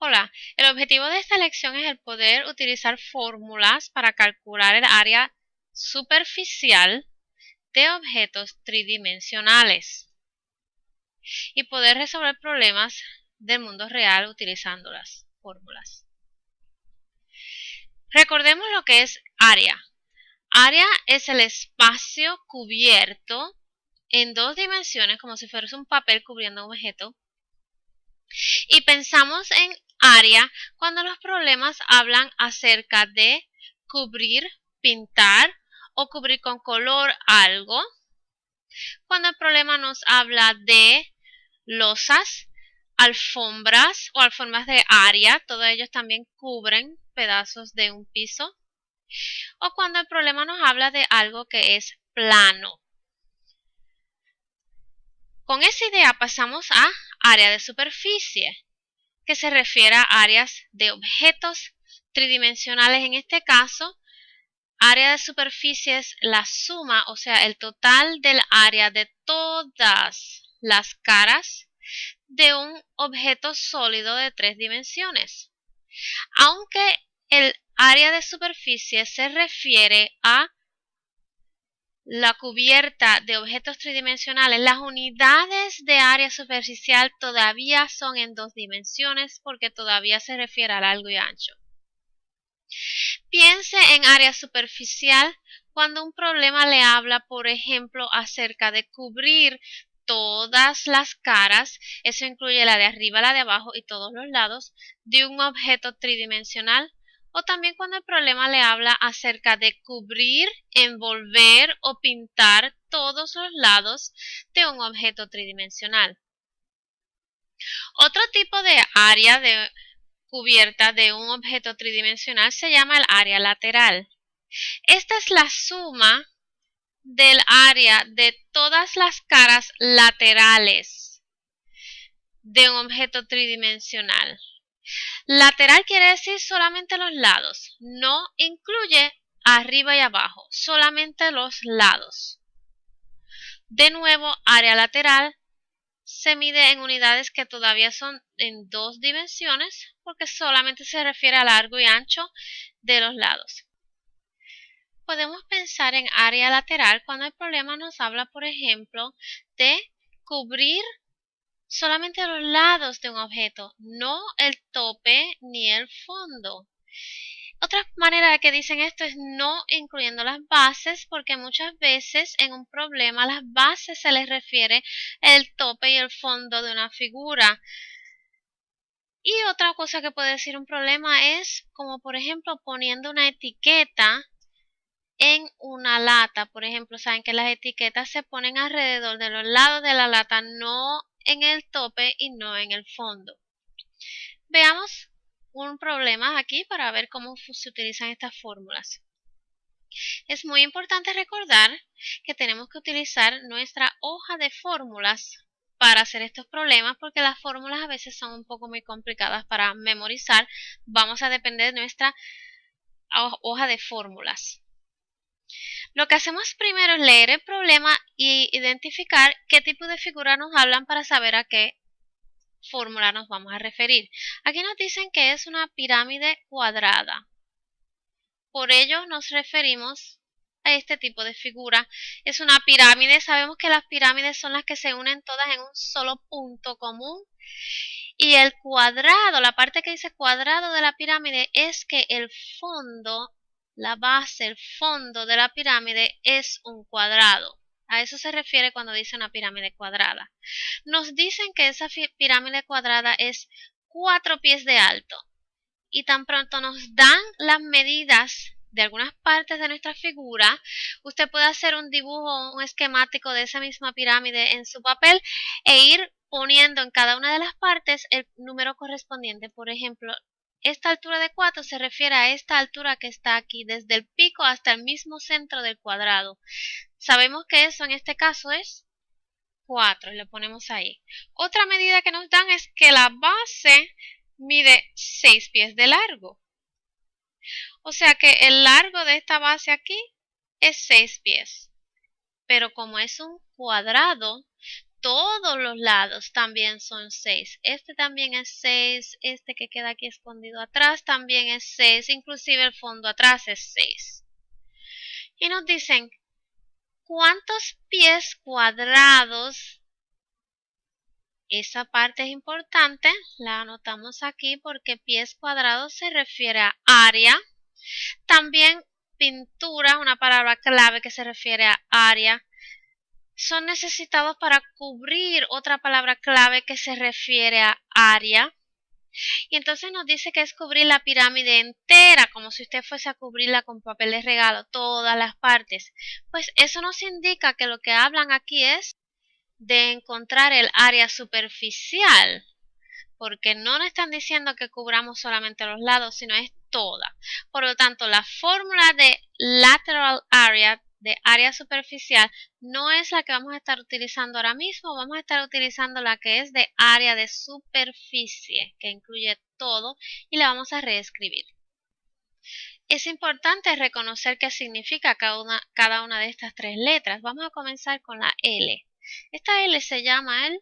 Hola, el objetivo de esta lección es el poder utilizar fórmulas para calcular el área superficial de objetos tridimensionales y poder resolver problemas del mundo real utilizando las fórmulas. Recordemos lo que es área. Área es el espacio cubierto en dos dimensiones, como si fuese un papel cubriendo un objeto. Y pensamos en área cuando los problemas hablan acerca de cubrir, pintar o cubrir con color algo. Cuando el problema nos habla de losas, alfombras o alfombras de área, todos ellos también cubren pedazos de un piso. O cuando el problema nos habla de algo que es plano. Con esa idea pasamos a área de superficie, que se refiere a áreas de objetos tridimensionales. En este caso, área de superficie es la suma, o sea, el total del área de todas las caras de un objeto sólido de 3 dimensiones. Aunque el área de superficie se refiere a la cubierta de objetos tridimensionales, las unidades de área superficial todavía son en 2 dimensiones porque todavía se refiere a largo y ancho. Piense en área superficial cuando un problema le habla, por ejemplo, acerca de cubrir todas las caras, eso incluye la de arriba, la de abajo y todos los lados, de un objeto tridimensional. O también cuando el problema le habla acerca de cubrir, envolver o pintar todos los lados de un objeto tridimensional. Otro tipo de área cubierta de un objeto tridimensional se llama el área lateral. Esta es la suma del área de todas las caras laterales de un objeto tridimensional. Lateral quiere decir solamente los lados, no incluye arriba y abajo, solamente los lados. De nuevo, área lateral se mide en unidades que todavía son en 2 dimensiones porque solamente se refiere a largo y ancho de los lados. Podemos pensar en área lateral cuando el problema nos habla, por ejemplo, de cubrir solamente los lados de un objeto, no el tope ni el fondo. Otra manera de que dicen esto es no incluyendo las bases, porque muchas veces en un problema las bases se les refiere el tope y el fondo de una figura. Y otra cosa que puede decir un problema es como por ejemplo poniendo una etiqueta en una lata. Por ejemplo, saben que las etiquetas se ponen alrededor de los lados de la lata, no en el tope y no en el fondo. Veamos un problema aquí para ver cómo se utilizan estas fórmulas. Es muy importante recordar que tenemos que utilizar nuestra hoja de fórmulas para hacer estos problemas porque las fórmulas a veces son un poco muy complicadas para memorizar. Vamos a depender de nuestra hoja de fórmulas. Lo que hacemos primero es leer el problema y identificar qué tipo de figura nos hablan para saber a qué fórmula nos vamos a referir. Aquí nos dicen que es una pirámide cuadrada. Por ello nos referimos a este tipo de figura. Es una pirámide. Sabemos que las pirámides son las que se unen todas en un solo punto común. Y el cuadrado, la parte que dice cuadrado de la pirámide es que el fondo, la base, el fondo de la pirámide es un cuadrado. A eso se refiere cuando dice una pirámide cuadrada. Nos dicen que esa pirámide cuadrada es 4 pies de alto. Y tan pronto nos dan las medidas de algunas partes de nuestra figura, usted puede hacer un dibujo, un esquemático de esa misma pirámide en su papel e ir poniendo en cada una de las partes el número correspondiente. Por ejemplo, esta altura de 4 se refiere a esta altura que está aquí, desde el pico hasta el mismo centro del cuadrado. Sabemos que eso en este caso es 4 y lo ponemos ahí. Otra medida que nos dan es que la base mide 6 pies de largo. O sea que el largo de esta base aquí es 6 pies. Pero como es un cuadrado, todos los lados también son 6. Este también es 6, este que queda aquí escondido atrás también es 6, inclusive el fondo atrás es 6. Y nos dicen, ¿cuántos pies cuadrados? Esa parte es importante, la anotamos aquí porque pies cuadrados se refiere a área. También pintura, una palabra clave que se refiere a área, son necesitados para cubrir otra palabra clave que se refiere a área. Y entonces nos dice que es cubrir la pirámide entera, como si usted fuese a cubrirla con papel de regalo, todas las partes. Pues eso nos indica que lo que hablan aquí es de encontrar el área superficial, porque no nos están diciendo que cubramos solamente los lados, sino es toda. Por lo tanto, la fórmula de lateral area, de área superficial, no es la que vamos a estar utilizando ahora mismo, vamos a estar utilizando la que es de área de superficie, que incluye todo, y la vamos a reescribir. Es importante reconocer qué significa cada una de estas tres letras. Vamos a comenzar con la L. Esta L se llama el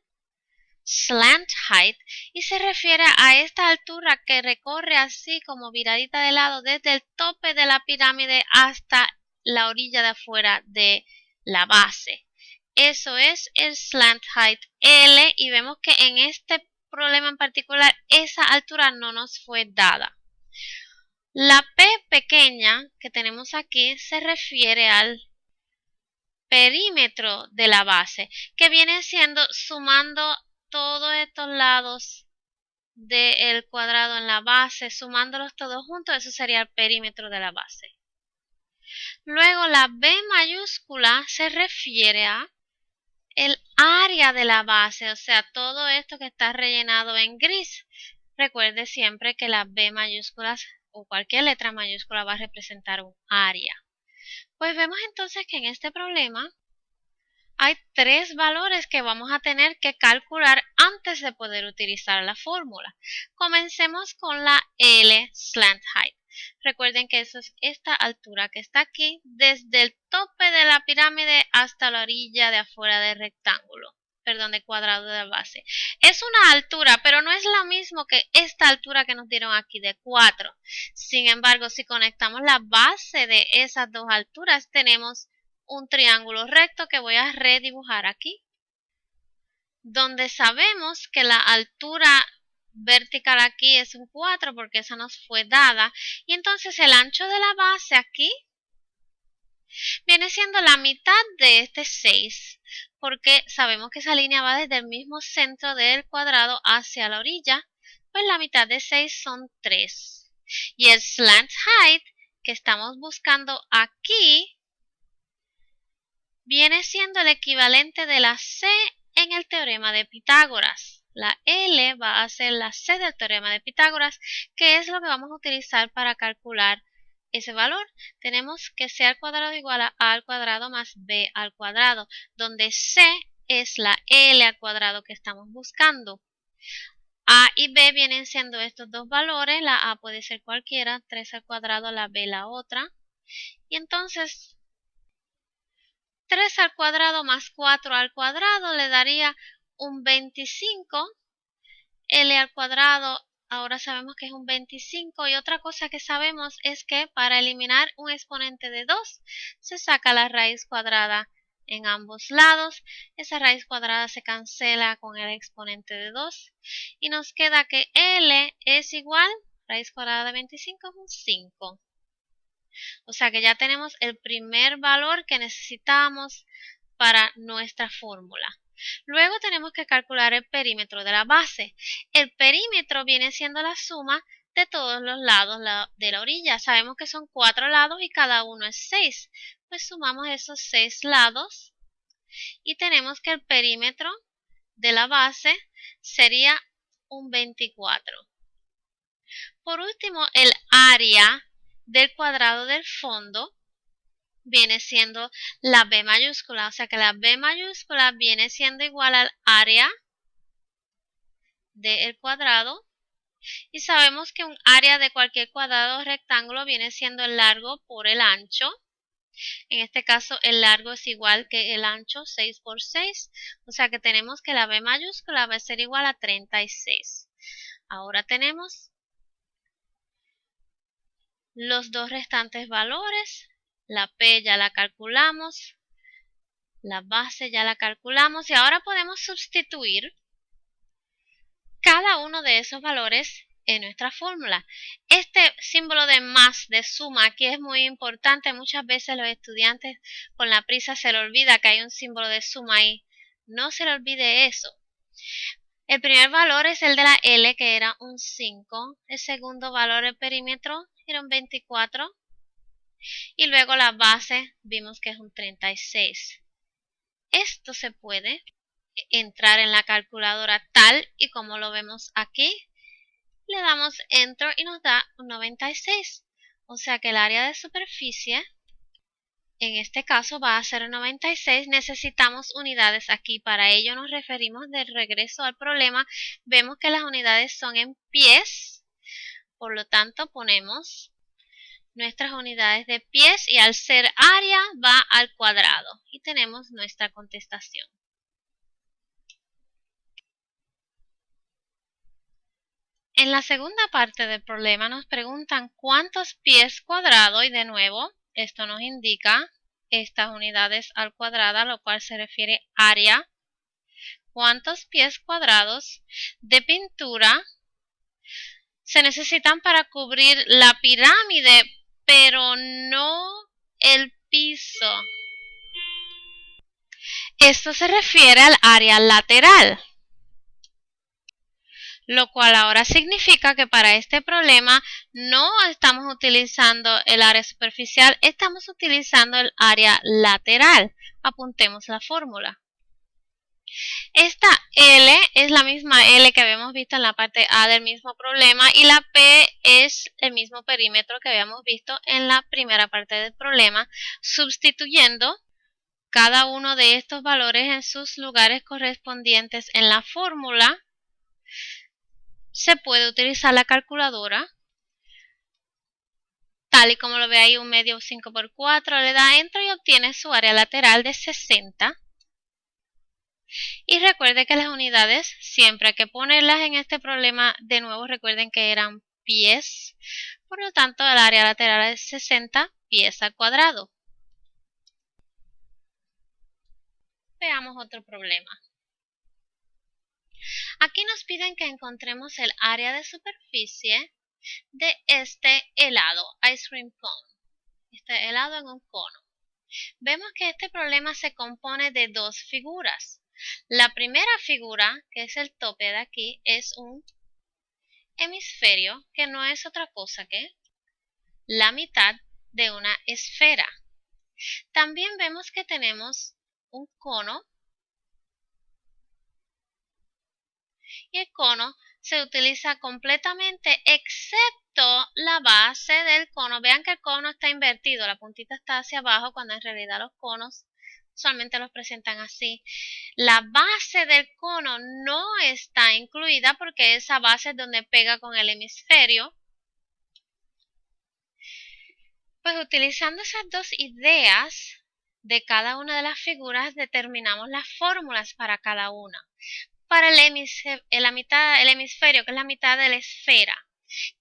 slant height y se refiere a esta altura que recorre así como viradita de lado desde el tope de la pirámide hasta la orilla de afuera de la base. Eso es el slant height L y vemos que en este problema en particular esa altura no nos fue dada. La P pequeña que tenemos aquí se refiere al perímetro de la base, que viene siendo sumando todos estos lados del cuadrado en la base, sumándolos todos juntos, eso sería el perímetro de la base. Luego la B mayúscula se refiere a el área de la base, o sea, todo esto que está rellenado en gris. Recuerde siempre que las B mayúsculas o cualquier letra mayúscula va a representar un área. Pues vemos entonces que en este problema hay tres valores que vamos a tener que calcular antes de poder utilizar la fórmula. Comencemos con la L slant height. Recuerden que eso es esta altura que está aquí, desde el tope de la pirámide hasta la orilla de afuera del rectángulo, perdón, del cuadrado de la base. Es una altura, pero no es lo mismo que esta altura que nos dieron aquí de 4. Sin embargo, si conectamos la base de esas dos alturas, tenemos un triángulo recto que voy a redibujar aquí, donde sabemos que la altura vertical aquí es un 4 porque esa nos fue dada, y entonces el ancho de la base aquí viene siendo la mitad de este 6, porque sabemos que esa línea va desde el mismo centro del cuadrado hacia la orilla, pues la mitad de 6 son 3. Y el slant height que estamos buscando aquí viene siendo el equivalente de la C en el teorema de Pitágoras. La L va a ser la C del teorema de Pitágoras, que es lo que vamos a utilizar para calcular ese valor. Tenemos que C al cuadrado igual a al cuadrado más B al cuadrado, donde C es la L al cuadrado que estamos buscando. A y B vienen siendo estos dos valores, la A puede ser cualquiera, 3 al cuadrado, la B la otra. Y entonces 3 al cuadrado más 4 al cuadrado le daría un 25. L al cuadrado ahora sabemos que es un 25. Y otra cosa que sabemos es que para eliminar un exponente de 2 se saca la raíz cuadrada en ambos lados. Esa raíz cuadrada se cancela con el exponente de 2. Y nos queda que L es igual, raíz cuadrada de 25 es un 5. O sea que ya tenemos el primer valor que necesitamos para nuestra fórmula. Luego tenemos que calcular el perímetro de la base. El perímetro viene siendo la suma de todos los lados de la orilla. Sabemos que son 4 lados y cada uno es 6. Pues sumamos esos 6 lados y tenemos que el perímetro de la base sería un 24. Por último, el área del cuadrado del fondo viene siendo la B mayúscula, o sea que la B mayúscula viene siendo igual al área del cuadrado, y sabemos que un área de cualquier cuadrado o rectángulo viene siendo el largo por el ancho, En este caso el largo es igual que el ancho, 6 por 6, o sea que tenemos que la B mayúscula va a ser igual a 36. Ahora tenemos los dos restantes valores. La P ya la calculamos, la base ya la calculamos y ahora podemos sustituir cada uno de esos valores en nuestra fórmula. Este símbolo de más, de suma, aquí es muy importante. Muchas veces los estudiantes con la prisa se les olvida que hay un símbolo de suma ahí. No se le olvide eso. El primer valor es el de la L, que era un 5. El segundo valor del perímetro era un 24. Y luego la base vimos que es un 36. Esto se puede entrar en la calculadora tal y como lo vemos aquí. Le damos Enter y nos da un 96. O sea que el área de superficie, en este caso va a ser 96. Necesitamos unidades aquí. Para ello nos referimos de regreso al problema. Vemos que las unidades son en pies. Por lo tanto ponemos nuestras unidades de pies y al ser área va al cuadrado. Y tenemos nuestra contestación. En la segunda parte del problema nos preguntan cuántos pies cuadrados y de nuevo esto nos indica estas unidades al cuadrado, a lo cual se refiere área. ¿Cuántos pies cuadrados de pintura se necesitan para cubrir la pirámide, pero no el piso? Esto se refiere al área lateral, lo cual ahora significa que para este problema no estamos utilizando el área superficial, estamos utilizando el área lateral. Apuntemos la fórmula. Esta L es la misma L que habíamos visto en la parte A del mismo problema y la P es el mismo perímetro que habíamos visto en la primera parte del problema, sustituyendo cada uno de estos valores en sus lugares correspondientes en la fórmula. Se puede utilizar la calculadora, tal y como lo ve ahí, un medio 5 por 4, le da Enter y obtiene su área lateral de 60. Y recuerde que las unidades, siempre hay que ponerlas en este problema, de nuevo recuerden que eran pies, por lo tanto el área lateral es 60 pies al cuadrado. Veamos otro problema. Aquí nos piden que encontremos el área de superficie de este helado, ice cream cone, este helado en un cono. Vemos que este problema se compone de dos figuras. La primera figura, que es el tope de aquí, es un hemisferio, que no es otra cosa que la mitad de una esfera. También vemos que tenemos un cono y el cono se utiliza completamente excepto la base del cono. Vean que el cono está invertido, la puntita está hacia abajo cuando en realidad los conos usualmente los presentan así. La base del cono no está incluida porque esa base es donde pega con el hemisferio. Pues utilizando esas dos ideas de cada una de las figuras determinamos las fórmulas para cada una. Para el hemisferio, que es la mitad de la esfera,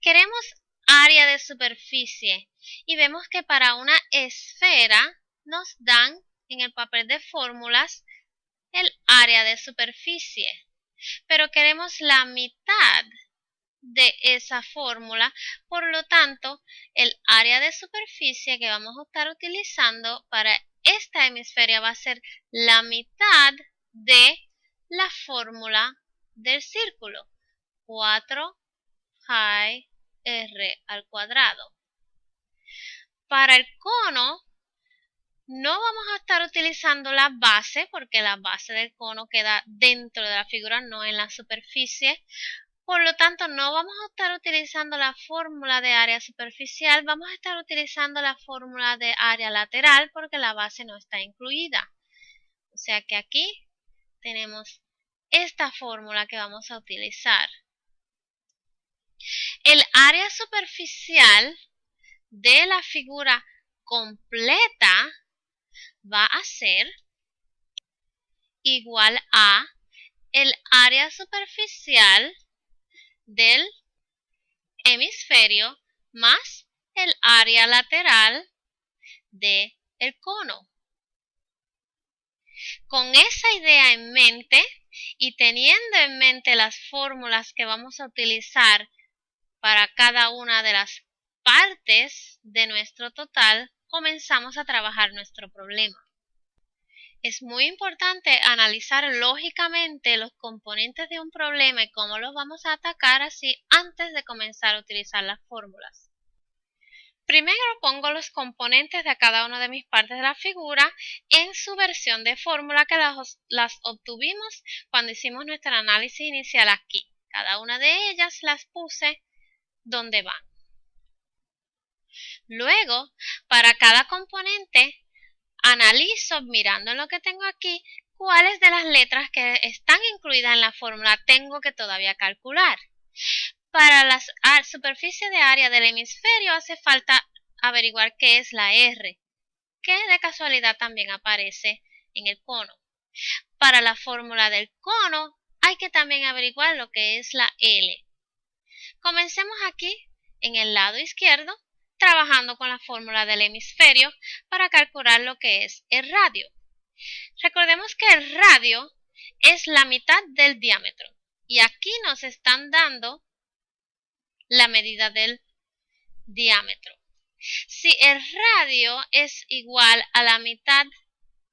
queremos área de superficie y vemos que para una esfera nos dan en el papel de fórmulas el área de superficie, pero queremos la mitad de esa fórmula, por lo tanto el área de superficie que vamos a estar utilizando para esta hemisferia va a ser la mitad de la fórmula del círculo, 4 pi r al cuadrado. Para el cono no vamos a estar utilizando la base porque la base del cono queda dentro de la figura, no en la superficie. Por lo tanto, no vamos a estar utilizando la fórmula de área superficial, vamos a estar utilizando la fórmula de área lateral porque la base no está incluida. O sea que aquí tenemos esta fórmula que vamos a utilizar. El área superficial de la figura completa va a ser igual a el área superficial del hemisferio más el área lateral del cono. Con esa idea en mente y teniendo en mente las fórmulas que vamos a utilizar para cada una de las partes de nuestro total, comenzamos a trabajar nuestro problema. Es muy importante analizar lógicamente los componentes de un problema y cómo los vamos a atacar así antes de comenzar a utilizar las fórmulas. Primero pongo los componentes de cada una de mis partes de la figura en su versión de fórmula que las obtuvimos cuando hicimos nuestro análisis inicial aquí. Cada una de ellas las puse donde van. Luego, para cada componente, analizo mirando en lo que tengo aquí cuáles de las letras que están incluidas en la fórmula tengo que todavía calcular. Para la superficie de área del hemisferio hace falta averiguar qué es la R, que de casualidad también aparece en el cono. Para la fórmula del cono hay que también averiguar lo que es la L. Comencemos aquí en el lado izquierdo trabajando con la fórmula del hemisferio para calcular lo que es el radio. Recordemos que el radio es la mitad del diámetro y aquí nos están dando la medida del diámetro. Si el radio es igual a la mitad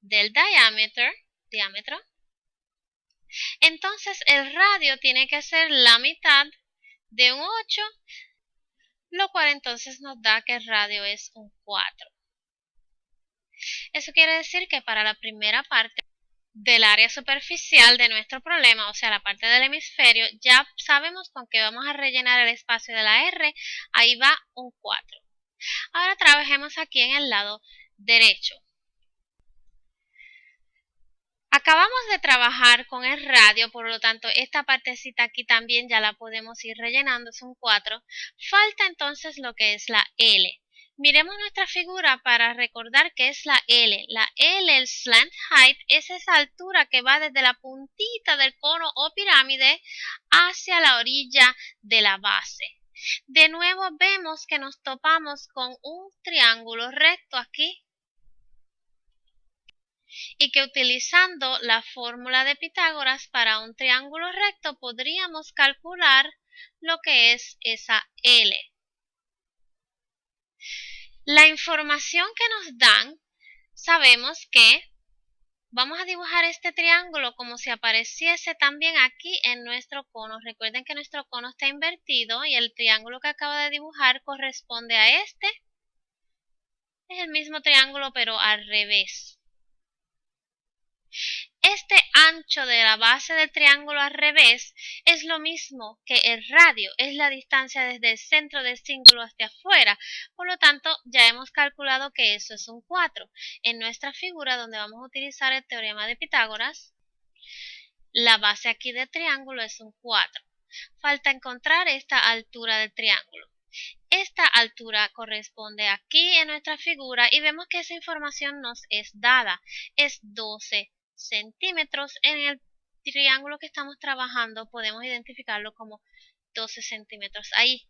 del diámetro, entonces el radio tiene que ser la mitad de un 8, lo cual entonces nos da que el radio es un 4. Eso quiere decir que para la primera parte del área superficial de nuestro problema, o sea, la parte del hemisferio, ya sabemos con qué vamos a rellenar el espacio de la R, ahí va un 4. Ahora trabajemos aquí en el lado derecho. Acabamos de trabajar con el radio, por lo tanto esta partecita aquí también ya la podemos ir rellenando, es un 4. Falta entonces lo que es la L. Miremos nuestra figura para recordar qué es la L. La L, el slant height, es esa altura que va desde la puntita del cono o pirámide hacia la orilla de la base. De nuevo vemos que nos topamos con un triángulo recto aquí y que utilizando la fórmula de Pitágoras para un triángulo recto podríamos calcular lo que es esa L. La información que nos dan, sabemos que vamos a dibujar este triángulo como si apareciese también aquí en nuestro cono. Recuerden que nuestro cono está invertido y el triángulo que acabo de dibujar corresponde a este. Es el mismo triángulo pero al revés. Este ancho de la base del triángulo al revés es lo mismo que el radio, es la distancia desde el centro del círculo hacia afuera. Por lo tanto, ya hemos calculado que eso es un 4. En nuestra figura donde vamos a utilizar el teorema de Pitágoras, la base aquí del triángulo es un 4. Falta encontrar esta altura del triángulo. Esta altura corresponde aquí en nuestra figura y vemos que esa información nos es dada. Es 12 centímetros. En el triángulo que estamos trabajando podemos identificarlo como 12 centímetros ahí.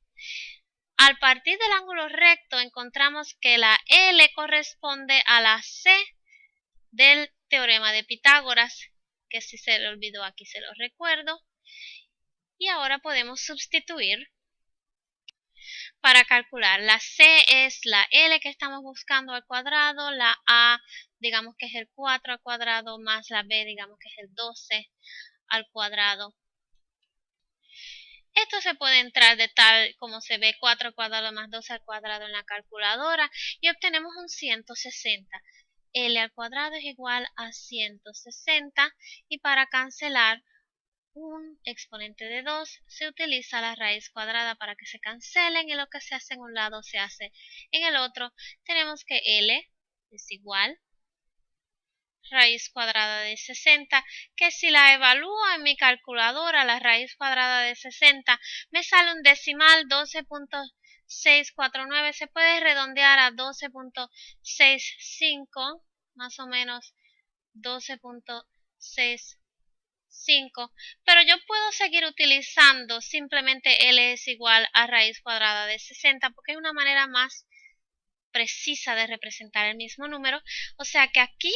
Al partir del ángulo recto encontramos que la L corresponde a la C del teorema de Pitágoras, que si se le olvidó aquí se lo recuerdo. Y ahora podemos sustituir para calcular. La C es la L que estamos buscando al cuadrado, la A digamos que es el 4 al cuadrado, más la B digamos que es el 12 al cuadrado. Esto se puede entrar de tal como se ve 4 al cuadrado más 12 al cuadrado en la calculadora y obtenemos un 160. L al cuadrado es igual a 160 y para cancelar un exponente de 2 se utiliza la raíz cuadrada para que se cancelen y lo que se hace en un lado se hace en el otro. Tenemos que L es igual raíz cuadrada de 60, que si la evalúo en mi calculadora, la raíz cuadrada de 60, me sale un decimal 12.60 649 se puede redondear a 12.65, más o menos 12.65, pero yo puedo seguir utilizando simplemente L es igual a raíz cuadrada de 60 porque es una manera más precisa de representar el mismo número, o sea que aquí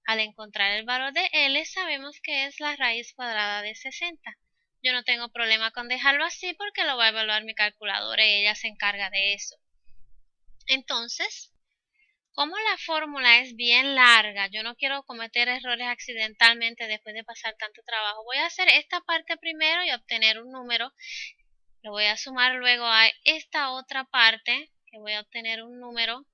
al encontrar el valor de L sabemos que es la raíz cuadrada de 60. Yo no tengo problema con dejarlo así porque lo va a evaluar mi calculadora y ella se encarga de eso. Entonces, como la fórmula es bien larga, yo no quiero cometer errores accidentalmente después de pasar tanto trabajo. Voy a hacer esta parte primero y obtener un número. Lo voy a sumar luego a esta otra parte, que voy a obtener un número.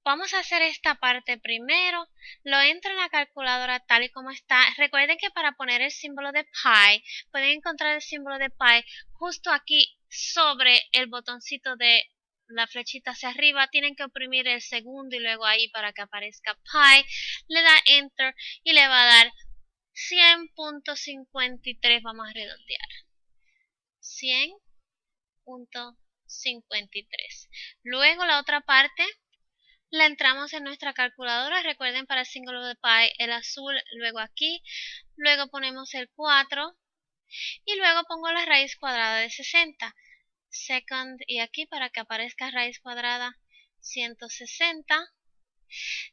Vamos a hacer esta parte primero, lo entro en la calculadora tal y como está. Recuerden que para poner el símbolo de pi, pueden encontrar el símbolo de pi justo aquí sobre el botoncito de la flechita hacia arriba. Tienen que oprimir el segundo y luego ahí para que aparezca pi. Le da enter y le va a dar 100.53, vamos a redondear. 100.53. Luego la otra parte la entramos en nuestra calculadora. Recuerden, para el símbolo de pi el azul, luego aquí, luego ponemos el 4 y luego pongo la raíz cuadrada de 60. Second y aquí para que aparezca raíz cuadrada 160.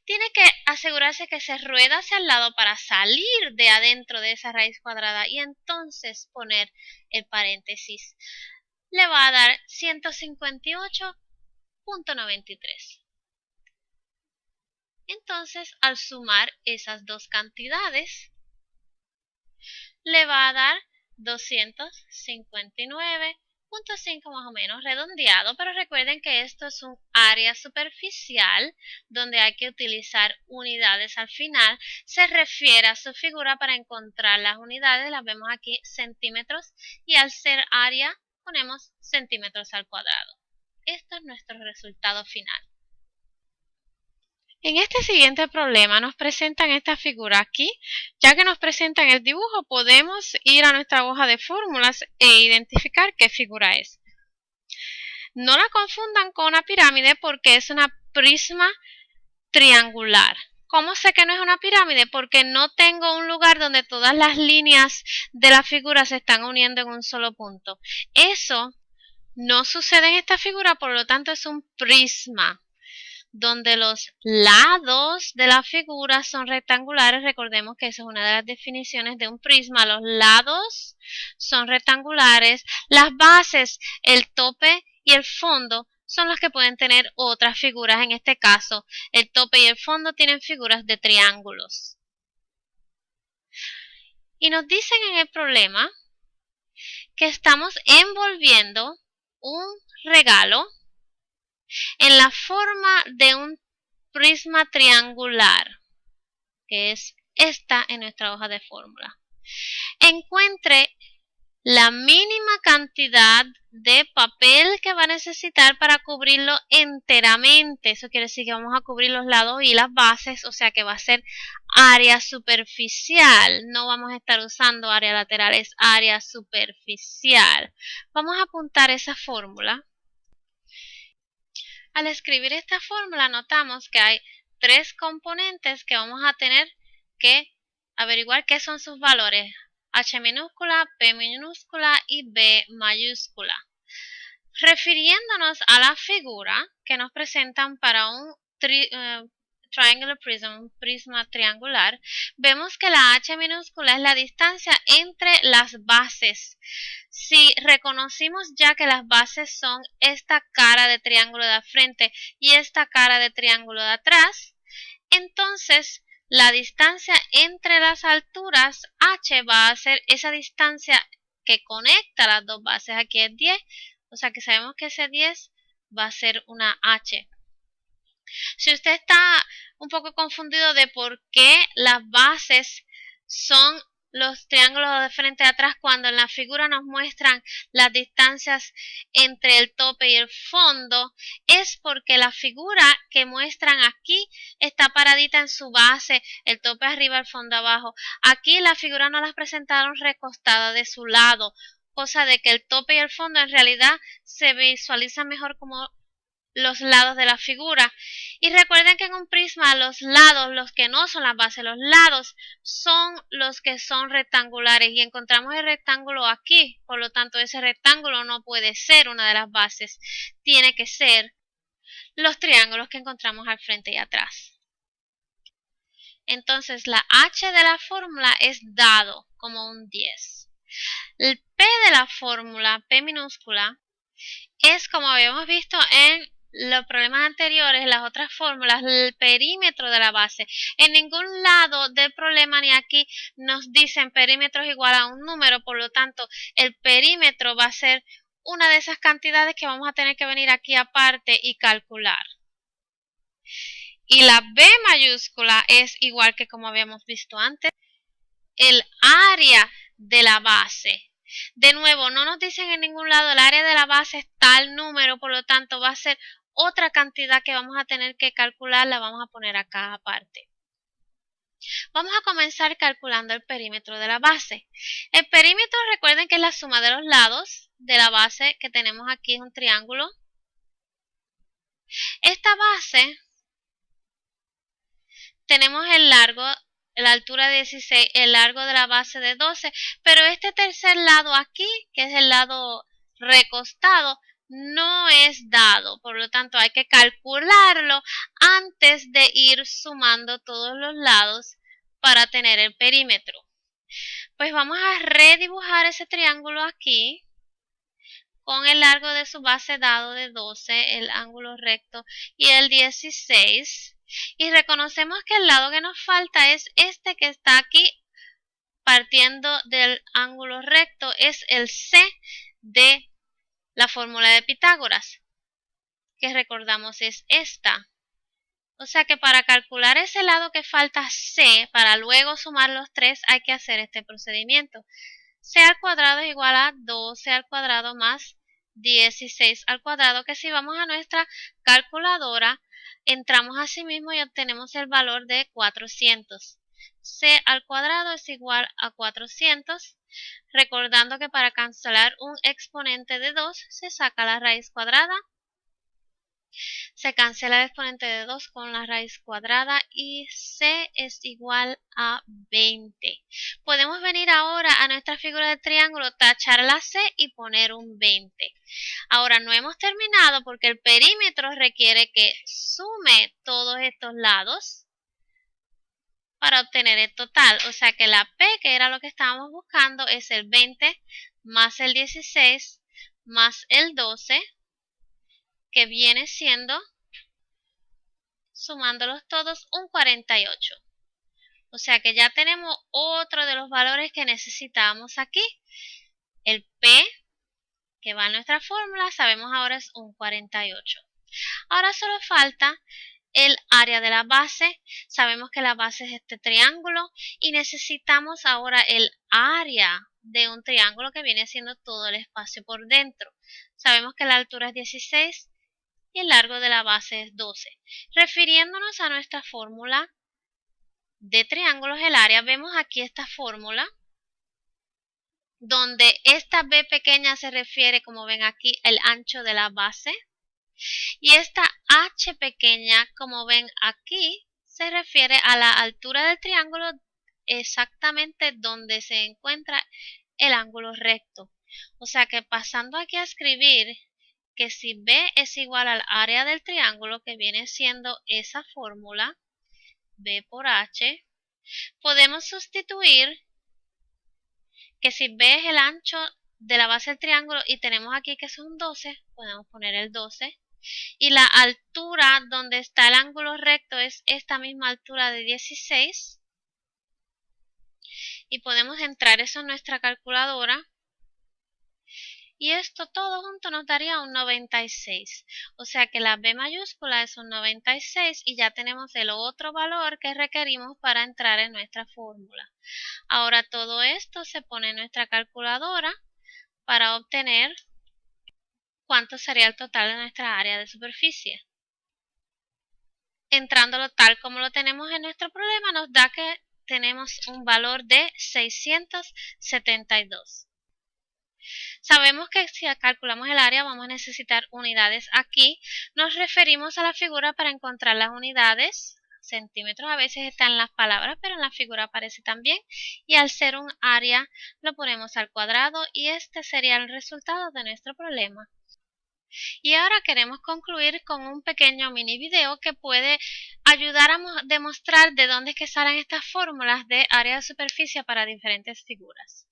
Tiene que asegurarse que se rueda hacia el lado para salir de adentro de esa raíz cuadrada y entonces poner el paréntesis. Le va a dar 158.93. Entonces, al sumar esas dos cantidades, le va a dar 259.5 más o menos, redondeado, pero recuerden que esto es un área superficial donde hay que utilizar unidades al final. Se refiere a su figura para encontrar las unidades, las vemos aquí centímetros y al ser área ponemos centímetros al cuadrado. Esto es nuestro resultado final. En este siguiente problema nos presentan esta figura aquí. Ya que nos presentan el dibujo, podemos ir a nuestra hoja de fórmulas e identificar qué figura es. No la confundan con una pirámide porque es una prisma triangular. ¿Cómo sé que no es una pirámide? Porque no tengo un lugar donde todas las líneas de la figura se están uniendo en un solo punto. Eso no sucede en esta figura, por lo tanto es un prisma, donde los lados de la figura son rectangulares. Recordemos que esa es una de las definiciones de un prisma. Los lados son rectangulares. Las bases, el tope y el fondo son los que pueden tener otras figuras. En este caso, el tope y el fondo tienen figuras de triángulos. Y nos dicen en el problema que estamos envolviendo un regalo en la forma de un prisma triangular, que es esta en nuestra hoja de fórmula. Encuentre la mínima cantidad de papel que va a necesitar para cubrirlo enteramente. Eso quiere decir que vamos a cubrir los lados y las bases, o sea que va a ser área superficial. No vamos a estar usando área lateral, es área superficial. Vamos a apuntar esa fórmula. Al escribir esta fórmula notamos que hay tres componentes que vamos a tener que averiguar qué son sus valores. H minúscula, P minúscula y B mayúscula. Refiriéndonos a la figura que nos presentan para un triangular prism, un prisma triangular, vemos que la H minúscula es la distancia entre las bases. Si reconocimos ya que las bases son esta cara de triángulo de frente y esta cara de triángulo de atrás, entonces la distancia entre las alturas H va a ser esa distancia que conecta las dos bases. Aquí es 10, o sea que sabemos que ese 10 va a ser una H. Si usted está un poco confundido de por qué las bases son los triángulos de frente a atrás cuando en la figura nos muestran las distancias entre el tope y el fondo, es porque la figura que muestran aquí está paradita en su base, el tope arriba, el fondo abajo. Aquí la figura no las presentaron recostada de su lado. cosa de que el tope y el fondo en realidad se visualizan mejor como los lados de la figura. Y recuerden que en un prisma los lados, los que no son las bases, los lados son los que son rectangulares y encontramos el rectángulo aquí, por lo tanto ese rectángulo no puede ser una de las bases, tiene que ser los triángulos que encontramos al frente y atrás. Entonces la H de la fórmula es dado como un 10. El P de la fórmula, P minúscula, es como habíamos visto en los problemas anteriores, las otras fórmulas, el perímetro de la base. En ningún lado del problema ni aquí nos dicen perímetro es igual a un número, por lo tanto el perímetro va a ser una de esas cantidades que vamos a tener que venir aquí aparte y calcular. Y la B mayúscula es igual que como habíamos visto antes, el área de la base. De nuevo, no nos dicen en ningún lado el área de la base es tal número, por lo tanto va a ser otra cantidad que vamos a tener que calcular, la vamos a poner acá aparte. Vamos a comenzar calculando el perímetro de la base. El perímetro, recuerden que es la suma de los lados de la base que tenemos aquí, es un triángulo. Esta base, tenemos el largo, la altura de 16, el largo de la base de 12, pero este tercer lado aquí, que es el lado recostado, no es dado, por lo tanto hay que calcularlo antes de ir sumando todos los lados para tener el perímetro. Pues vamos a redibujar ese triángulo aquí con el largo de su base dado de 12, el ángulo recto y el 16. Y reconocemos que el lado que nos falta es este que está aquí partiendo del ángulo recto, es el C de la fórmula de Pitágoras, que recordamos es esta. O sea que para calcular ese lado que falta C, para luego sumar los tres, hay que hacer este procedimiento. C al cuadrado es igual a 12 al cuadrado más 16 al cuadrado, que si vamos a nuestra calculadora, entramos así mismo y obtenemos el valor de 400. C al cuadrado es igual a 400, recordando que para cancelar un exponente de 2 se saca la raíz cuadrada. Se cancela el exponente de 2 con la raíz cuadrada y C es igual a 20. Podemos venir ahora a nuestra figura de triángulo, tachar la C y poner un 20. Ahora no hemos terminado porque el perímetro requiere que sume todos estos lados para obtener el total. O sea que la P, que era lo que estábamos buscando, es el 20 más el 16 más el 12, que viene siendo, sumándolos todos, un 48. O sea que ya tenemos otro de los valores que necesitamos aquí. El P, que va en nuestra fórmula, sabemos ahora es un 48. Ahora solo falta el área de la base. Sabemos que la base es este triángulo y necesitamos ahora el área de un triángulo que viene siendo todo el espacio por dentro. Sabemos que la altura es 16 y el largo de la base es 12. Refiriéndonos a nuestra fórmula de triángulos, el área, vemos aquí esta fórmula donde esta B pequeña se refiere, como ven aquí, el ancho de la base, y esta H pequeña, como ven aquí, se refiere a la altura del triángulo exactamente donde se encuentra el ángulo recto. O sea que pasando aquí a escribir que si B es igual al área del triángulo, que viene siendo esa fórmula, B por H, podemos sustituir que si B es el ancho de la base del triángulo y tenemos aquí que son 12, podemos poner el 12. Y la altura donde está el ángulo recto es esta misma altura de 16. Y podemos entrar eso en nuestra calculadora. Y esto todo junto nos daría un 96. O sea que la B mayúscula es un 96 y ya tenemos el otro valor que requerimos para entrar en nuestra fórmula. Ahora todo esto se pone en nuestra calculadora para obtener cuánto sería el total de nuestra área de superficie. Entrándolo tal como lo tenemos en nuestro problema, nos da que tenemos un valor de 672. Sabemos que si calculamos el área vamos a necesitar unidades aquí. Nos referimos a la figura para encontrar las unidades. Centímetros a veces está en las palabras, pero en la figura aparece también. Y al ser un área lo ponemos al cuadrado y este sería el resultado de nuestro problema. Y ahora queremos concluir con un pequeño mini video que puede ayudar a demostrar de dónde es que salen estas fórmulas de área de superficie para diferentes figuras.